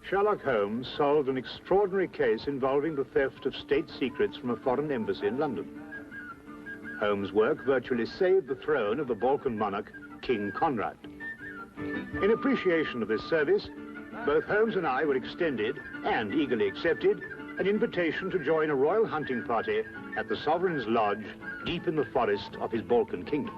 Sherlock Holmes solved an extraordinary case involving the theft of state secrets from a foreign embassy in London. Holmes' work virtually saved the throne of the Balkan monarch, King Conrad. In appreciation of this service, both Holmes and I were extended, and eagerly accepted, an invitation to join a royal hunting party at the Sovereign's Lodge, deep in the forest of his Balkan kingdom.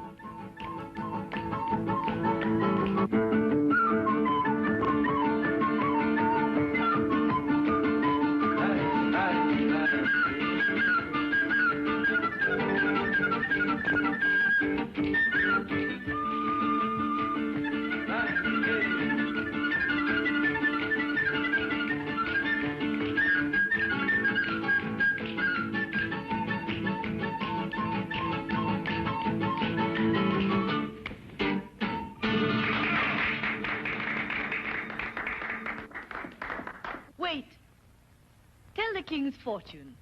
Wait. Tell the king's fortune.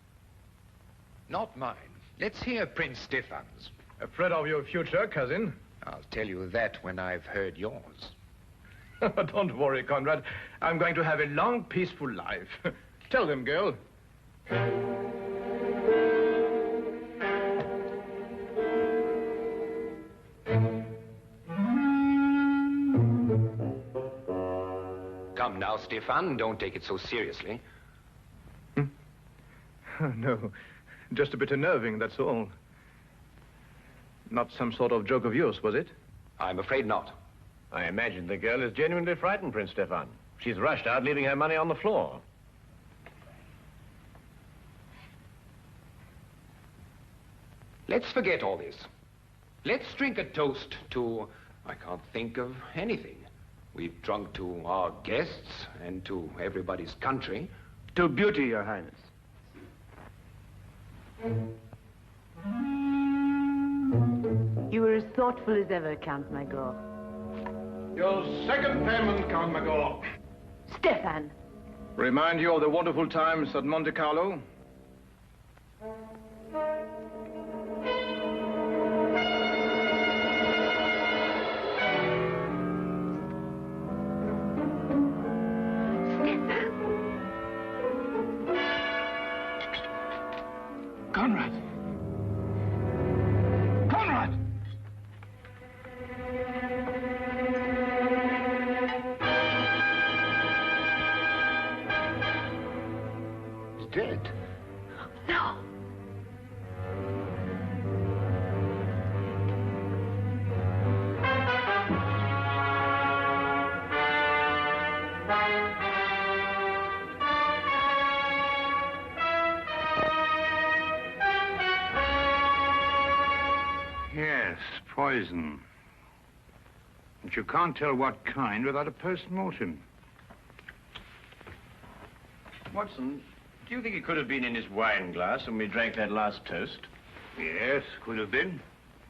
Not mine. Let's hear Prince Stefan's. Afraid of your future, cousin? I'll tell you that when I've heard yours. Don't worry, Conrad. I'm going to have a long, peaceful life. Tell them, girl. Come now, Stefan, don't take it so seriously. No, just a bit unnerving, that's all. Not some sort of joke of yours, was it? I'm afraid not. I imagine the girl is genuinely frightened, Prince Stefan. She's rushed out, leaving her money on the floor. Let's forget all this. Let's drink a toast to... I can't think of anything. We've drunk to our guests and to everybody's country. To beauty, Your Highness. You were as thoughtful as ever, Count Magor. Your second payment, Count Magor. Stefan. Remind you of the wonderful times at Monte Carlo? Conrad! Conrad! He's dead. No. Yes, poison. But you can't tell what kind without a post-mortem. Watson, do you think it could have been in his wine glass when we drank that last toast? Yes, could have been.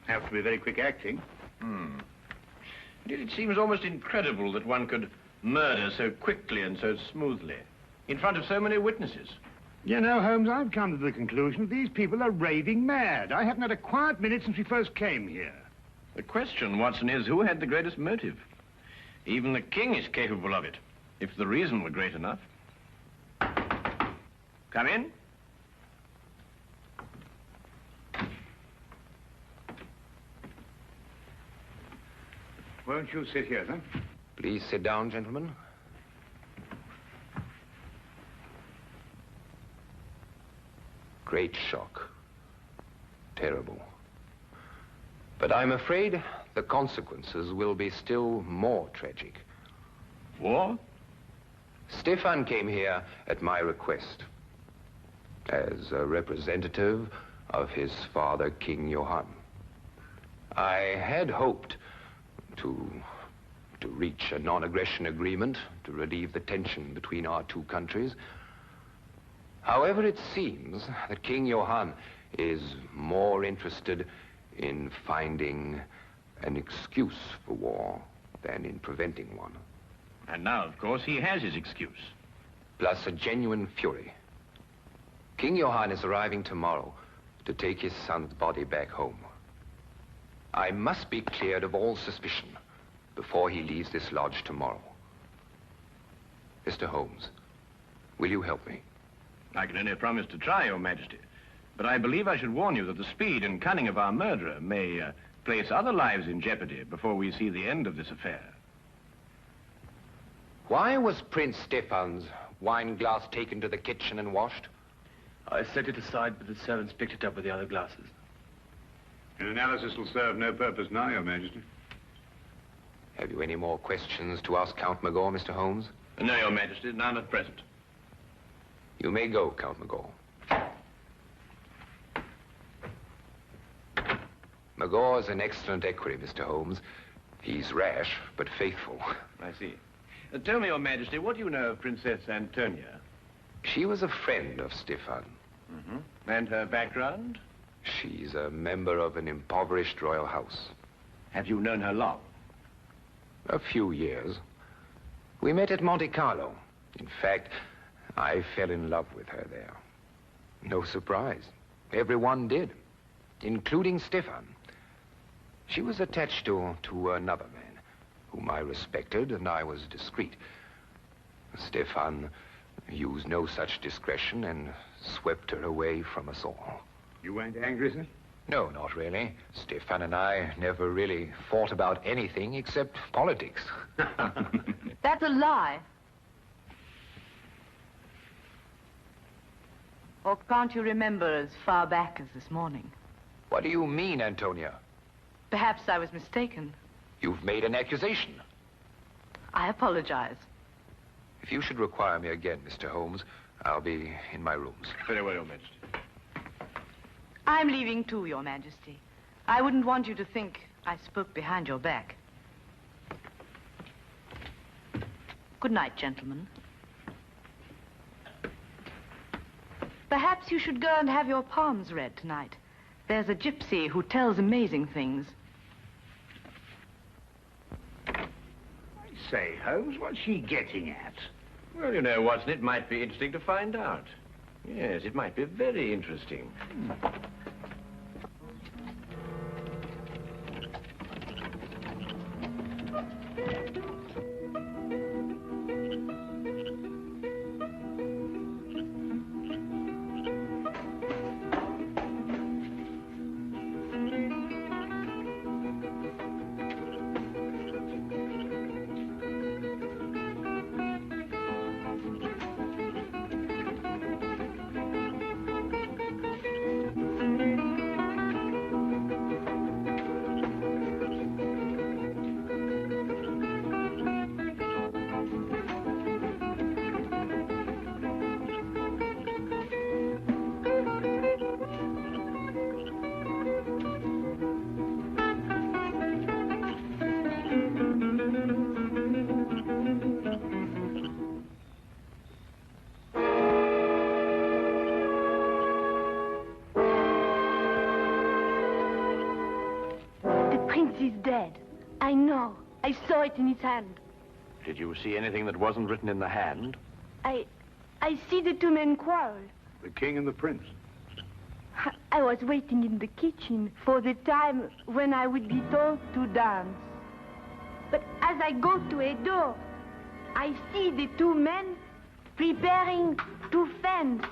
Have to be very quick acting. Indeed, it seems almost incredible that one could murder so quickly and so smoothly in front of so many witnesses. You know, Holmes, I've come to the conclusion that these people are raving mad. I haven't had a quiet minute since we first came here. The question, Watson, is who had the greatest motive? Even the king is capable of it, if the reason were great enough. Come in. Won't you sit here, then? Please sit down, gentlemen. Great shock. Terrible. But I'm afraid the consequences will be still more tragic. War? Stefan came here at my request as a representative of his father, King Johann. I had hoped to reach a non-aggression agreement to relieve the tension between our two countries. However, it seems that King Johann is more interested in finding an excuse for war than in preventing one. And now, of course, he has his excuse. Plus a genuine fury. King Johann is arriving tomorrow to take his son's body back home. I must be cleared of all suspicion before he leaves this lodge tomorrow. Mr. Holmes, will you help me? I can only promise to try, Your Majesty. But I believe I should warn you that the speed and cunning of our murderer may place other lives in jeopardy before we see the end of this affair. Why was Prince Stefan's wine glass taken to the kitchen and washed? I set it aside, but the servants picked it up with the other glasses. An analysis will serve no purpose now, Your Majesty. Have you any more questions to ask Count Magor, Mr. Holmes? No, Your Majesty, none at present. You may go, Count Magor. Magor is an excellent equerry, Mr. Holmes. He's rash, but faithful. I see. Tell me, Your Majesty, what do you know of Princess Antonia? She was a friend of Stefan. Mm-hmm. And her background? She's a member of an impoverished royal house. Have you known her long? A few years. We met at Monte Carlo. In fact, I fell in love with her there. No surprise. Everyone did, including Stefan. She was attached to another man, whom I respected, and I was discreet. Stefan used no such discretion and swept her away from us all. You weren't angry, sir? No, not really. Stefan and I never really fought about anything except politics. That's a lie. Or can't you remember as far back as this morning? What do you mean, Antonia? Perhaps I was mistaken. You've made an accusation. I apologize. If you should require me again, Mr. Holmes, I'll be in my rooms. Very well, Your Majesty. I'm leaving too, Your Majesty. I wouldn't want you to think I spoke behind your back. Good night, gentlemen. Perhaps you should go and have your palms read tonight. There's a gypsy who tells amazing things. I say, Holmes, what's she getting at? Well, you know, Watson, it might be interesting to find out. Yes, it might be very interesting. He's dead. I know. I saw it in his hand. Did you see anything that wasn't written in the hand? I see the two men quarrel. The king and the prince. I was waiting in the kitchen for the time when I would be told to dance. But as I go to a door, I see the two men preparing to fence.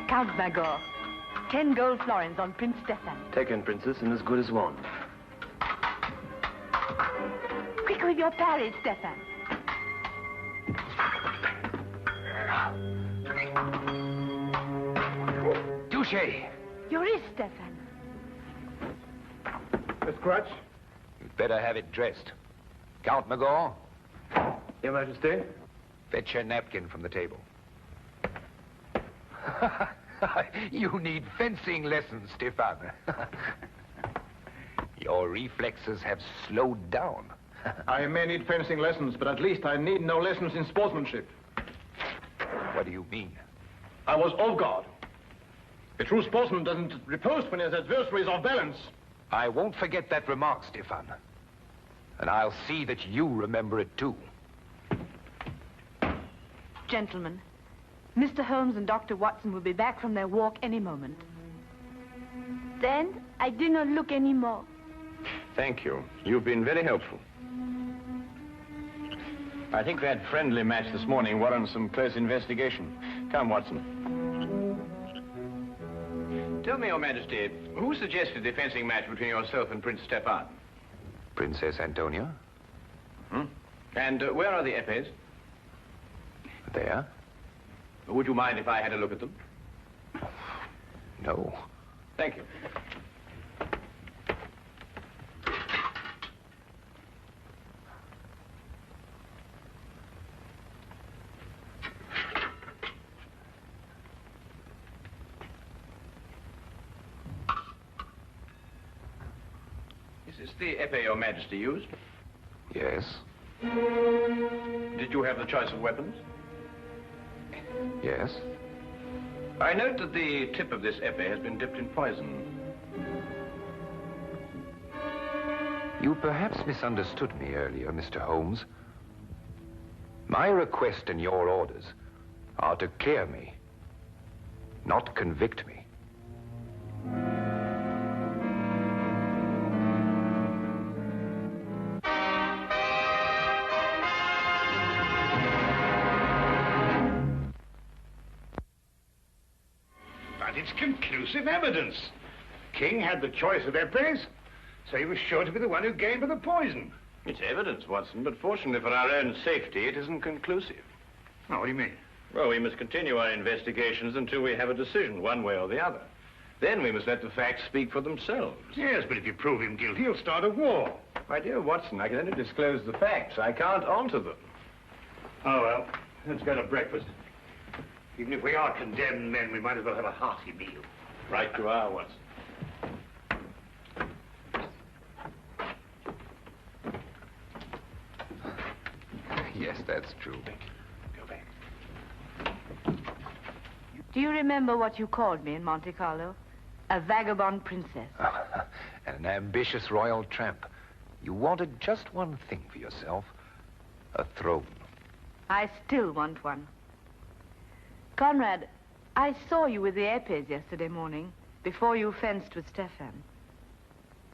Count Magor, 10 gold florins on Prince Stefan. Taken, Princess, and as good as one. Quick with your parry, Stefan. Touche! Your wrist, Stefan. Miss Crutch? You'd better have it dressed. Count Magor, Your Majesty? fetch your napkin from the table. You need fencing lessons, Stefan. Your reflexes have slowed down. I may need fencing lessons, but at least I need no lessons in sportsmanship. What do you mean? I was off guard. A true sportsman doesn't riposte when his adversary is off balance. I won't forget that remark, Stefan. And I'll see that you remember it too. Gentlemen, Mr. Holmes and Dr. Watson will be back from their walk any moment. Then I do not look anymore. Thank you. You've been very helpful. I think that friendly match this morning warrants some close investigation. Come, Watson. Tell me, Your Majesty, who suggested the fencing match between yourself and Prince Stefan? Princess Antonia? Hmm? And where are the epées? There? Would you mind if I had a look at them? No. Thank you. Is this the epée Your Majesty used? Yes. Did you have the choice of weapons? Yes. I note that the tip of this epée has been dipped in poison. You perhaps misunderstood me earlier, Mr. Holmes. My request and your orders are to clear me, not convict me. But it's conclusive evidence. King had the choice of epées, so he was sure to be the one who gave her the poison. It's evidence, Watson, but fortunately for our own safety, it isn't conclusive. Oh, what do you mean? Well, we must continue our investigations until we have a decision, one way or the other. Then we must let the facts speak for themselves. Yes, but if you prove him guilty, he'll start a war. My dear Watson, I can only disclose the facts. I can't alter them. Oh, well, let's go to breakfast. Even if we are condemned men, we might as well have a hearty meal. Right you are, Watson. Yes, that's true. Go back. Do you remember what you called me in Monte Carlo? A vagabond princess. An ambitious royal tramp. You wanted just one thing for yourself. A throne. I still want one. Conrad, I saw you with the epées yesterday morning, before you fenced with Stefan.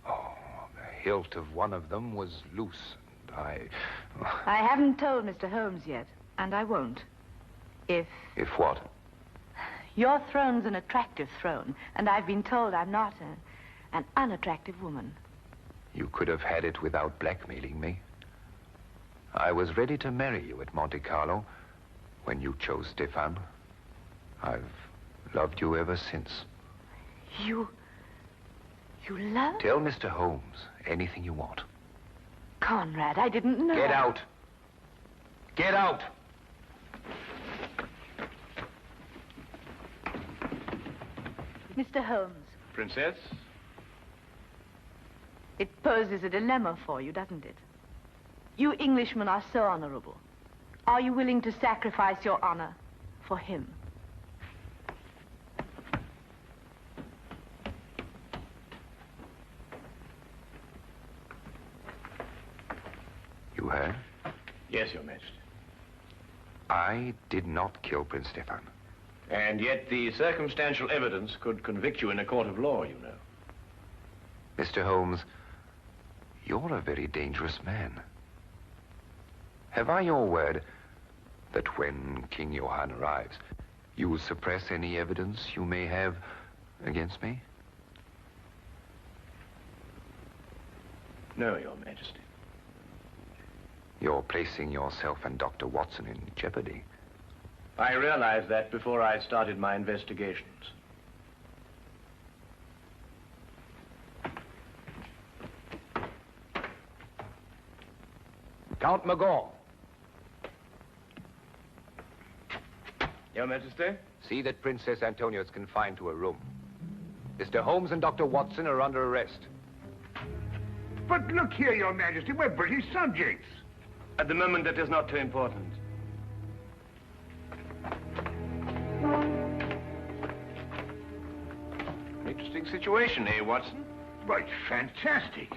Oh, the hilt of one of them was loose, and I haven't told Mr. Holmes yet, and I won't. If what? your throne's an attractive throne, and I've been told I'm not an unattractive woman. You could have had it without blackmailing me. I was ready to marry you at Monte Carlo when you chose Stefan. I've loved you ever since. You love? Tell Mr. Holmes anything you want. Conrad, I didn't know. Get out. Get out. Mr. Holmes, Princess? it poses a dilemma for you, doesn't it? You Englishmen are so honorable. Are you willing to sacrifice your honor for him? You heard? Yes, Your Majesty. I did not kill Prince Stefan. And yet the circumstantial evidence could convict you in a court of law, you know. Mr. Holmes, you're a very dangerous man. Have I your word that when King Johann arrives, you will suppress any evidence you may have against me? No, Your Majesty. You're placing yourself and Dr. Watson in jeopardy. I realized that before I started my investigations. Count Magor. Your Majesty? See that Princess Antonia is confined to a room. Mr. Holmes and Dr. Watson are under arrest. But look here, Your Majesty, we're British subjects. At the moment, that is not too important. Interesting situation, eh, Watson? Well, it's fantastic.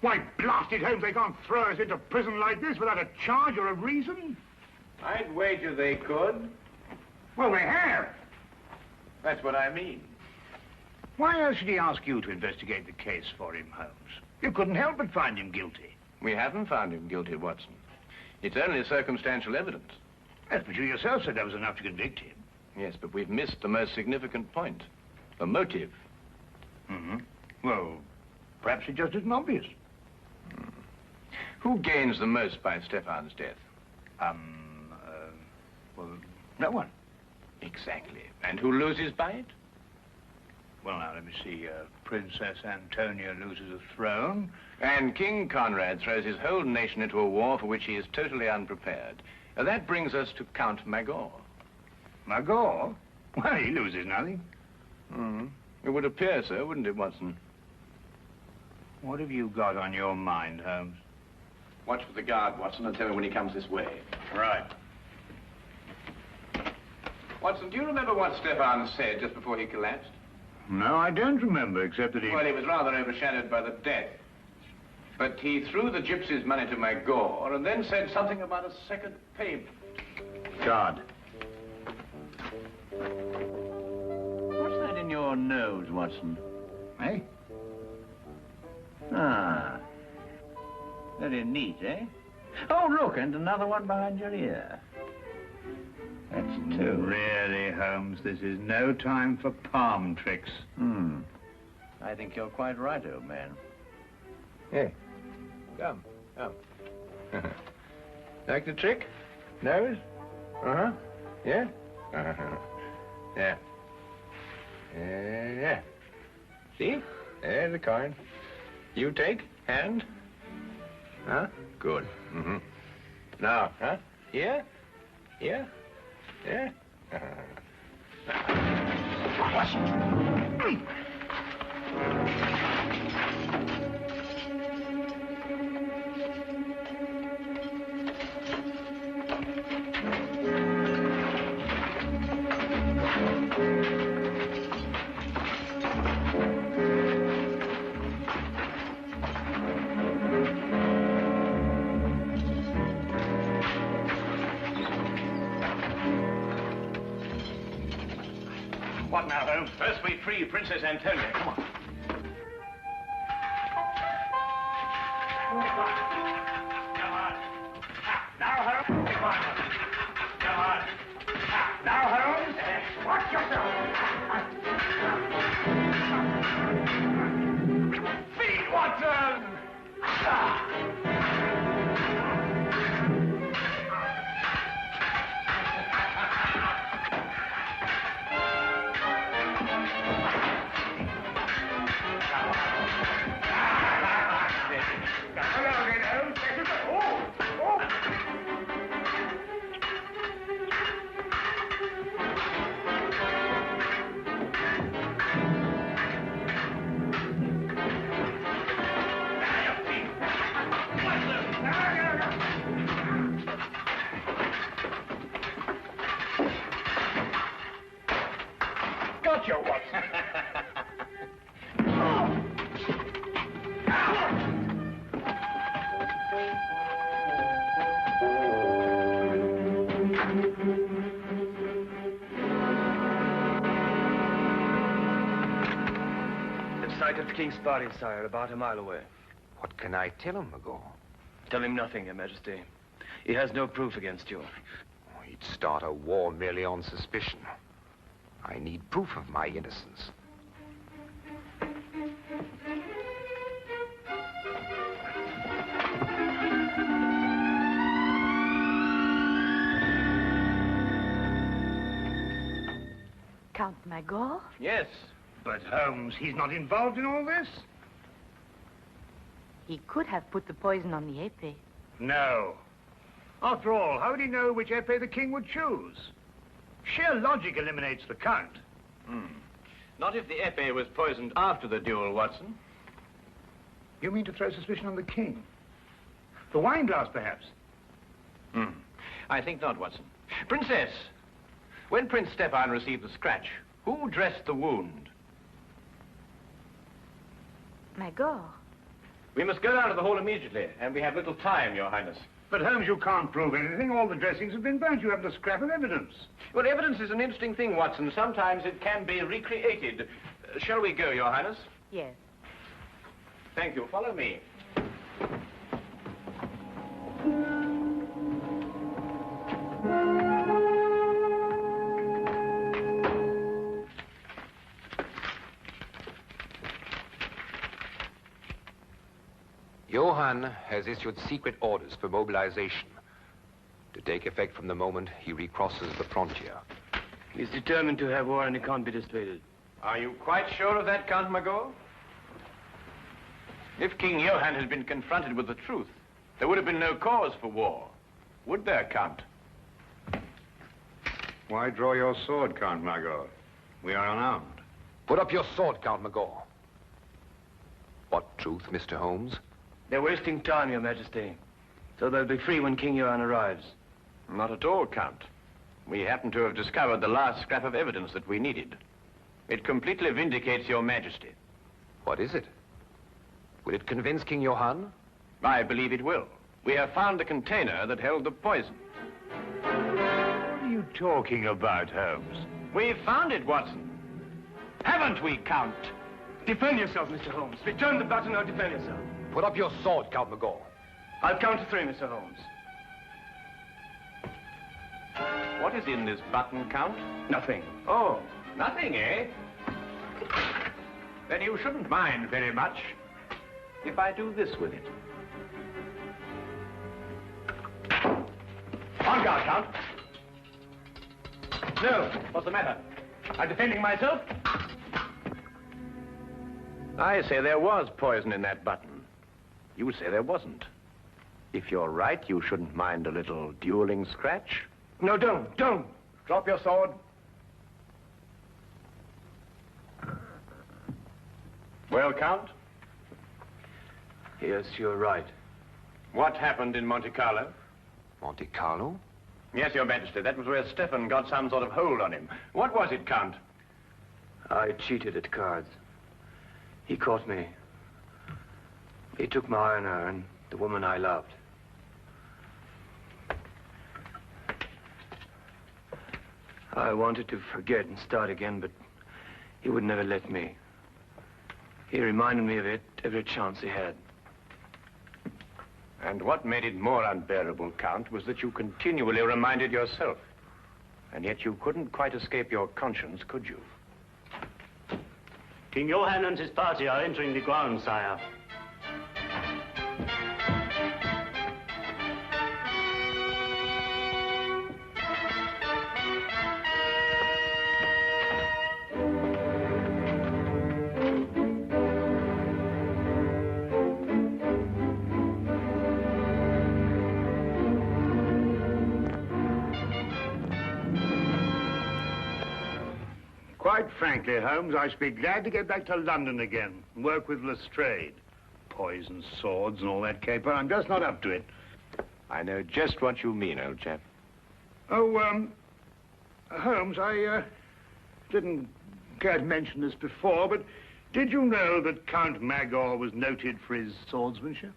Why, blasted Holmes, they can't throw us into prison like this without a charge or a reason. I'd wager they could. Well, they have. That's what I mean. Why else should he ask you to investigate the case for him, Holmes? You couldn't help but find him guilty. We haven't found him guilty, Watson. It's only circumstantial evidence. Yes, but you yourself said that was enough to convict him. Yes, but we've missed the most significant point. The motive. Mm-hmm. Well, perhaps it just isn't obvious. Who gains the most by Stefan's death? Well, no one. Exactly. And who loses by it? Well, now, let me see. Princess Antonia loses a throne. And King Conrad throws his whole nation into a war for which he is totally unprepared. That brings us to Count Magor. Magor? Well, he loses nothing. It would appear so, wouldn't it, Watson? What have you got on your mind, Holmes? Watch for the guard, Watson, and tell me when he comes this way. Right. Watson, do you remember what Stefan said just before he collapsed? No, I don't remember, except that he... Well, he was rather overshadowed by the death. But he threw the gypsies' money to Magor and then said something about a second payment. God. What's that in your nose, Watson? Eh? Ah. Very neat, eh? Oh, look, and another one behind your ear. That's two. Really, Holmes, this is no time for palm tricks. I think you're quite right, old man. Hey, come. Like the trick? Nose? Uh-huh. Yeah? Uh-huh. Yeah. Yeah. See? There's the coin. You take, hand. Huh? Good. Now, huh? Here? Here? Yeah? What now, Holmes? First we free Princess Antonia. Come on. Come on. Now, Holmes. Come on. Come on. Now, Holmes. Watch yourself. Feed Watson. Gotcha, Watson. I've sighted the king's body, sire, about a mile away. What can I tell him, Magor? Tell him nothing, Your Majesty. He has no proof against you. He'd start a war merely on suspicion. I need proof of my innocence. Count Magor? Yes. But, Holmes, he's not involved in all this? He could have put the poison on the épée. No. After all, how would he know which épée the king would choose? Sheer logic eliminates the count. Not if the épée was poisoned after the duel, Watson. You mean to throw suspicion on the king? The wine glass, perhaps? I think not, Watson. Princess, when Prince Stefan received the scratch, Who dressed the wound? Magor. We must go down to the hall immediately, and we have little time, Your Highness. But Holmes, you can't prove anything. All the dressings have been burnt. You haven't a scrap of evidence. Well, evidence is an interesting thing, Watson. Sometimes it can be recreated. Shall we go, Your Highness? Yes. Thank you. Follow me. Johann has issued secret orders for mobilization to take effect from the moment he recrosses the frontier. He's determined to have war and he can't be dissuaded. Are you quite sure of that, Count Magor? If King Johann had been confronted with the truth, there would have been no cause for war. Would there, Count? Why draw your sword, Count Magor? We are unarmed. Put up your sword, Count Magor. What truth, Mr. Holmes? They're wasting time, Your Majesty. So they'll be free when King Johann arrives. Not at all, Count. We happen to have discovered the last scrap of evidence that we needed. It completely vindicates Your Majesty. What is it? Will it convince King Johann? I believe it will. We have found the container that held the poison. What are you talking about, Holmes? We found it, Watson. Haven't we, Count? Defend yourself, Mr. Holmes. Return the button or defend yourself. Put up your sword, Count Magor. I'll count to 3, Mr. Holmes. What is in this button, Count? Nothing. Oh, nothing, eh? Then you shouldn't mind very much if I do this with it. On guard, Count. No, what's the matter? I'm defending myself. I say there was poison in that button. You say there wasn't. If you're right, you shouldn't mind a little dueling scratch. No, don't. Drop your sword. Well, Count? Yes, you're right. What happened in Monte Carlo? Monte Carlo? Yes, Your Majesty. That was where Stefan got some sort of hold on him. What was it, Count? I cheated at cards. He caught me. He took my honor and the woman I loved. I wanted to forget and start again, but he would never let me. He reminded me of it every chance he had. And what made it more unbearable, Count, was that you continually reminded yourself. And yet you couldn't quite escape your conscience, could you? King Johann and his party are entering the grounds, sire. Quite frankly, Holmes, I should be glad to get back to London again and work with Lestrade. Poison swords and all that caper. I'm just not up to it. I know just what you mean, old chap. Oh, Holmes, I didn't care to mention this before, but did you know that Count Magor was noted for his swordsmanship?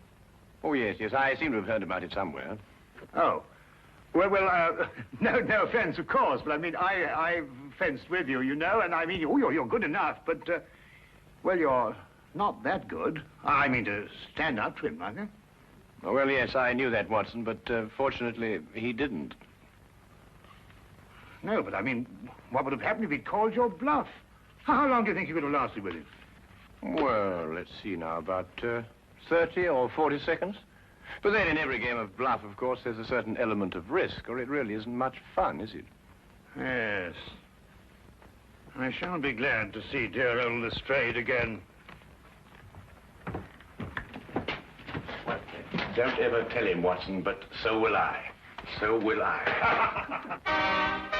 Oh, yes, I seem to have heard about it somewhere. Oh. Well, no offense, of course, but I mean, I've fenced with you, you know, and I mean, you're good enough, but, well, you're not that good. I mean, to stand up to him, like that. Oh, well, yes, I knew that, Watson, but fortunately, he didn't. No, but I mean, what would have happened if he'd called your bluff? How long do you think you could have lasted with him? Well, let's see now, about 30 or 40 seconds. But then in every game of bluff, of course, there's a certain element of risk, or it really isn't much fun, is it? Yes. I shall be glad to see dear old Lestrade again. Well, don't ever tell him, Watson, but so will I. So will I.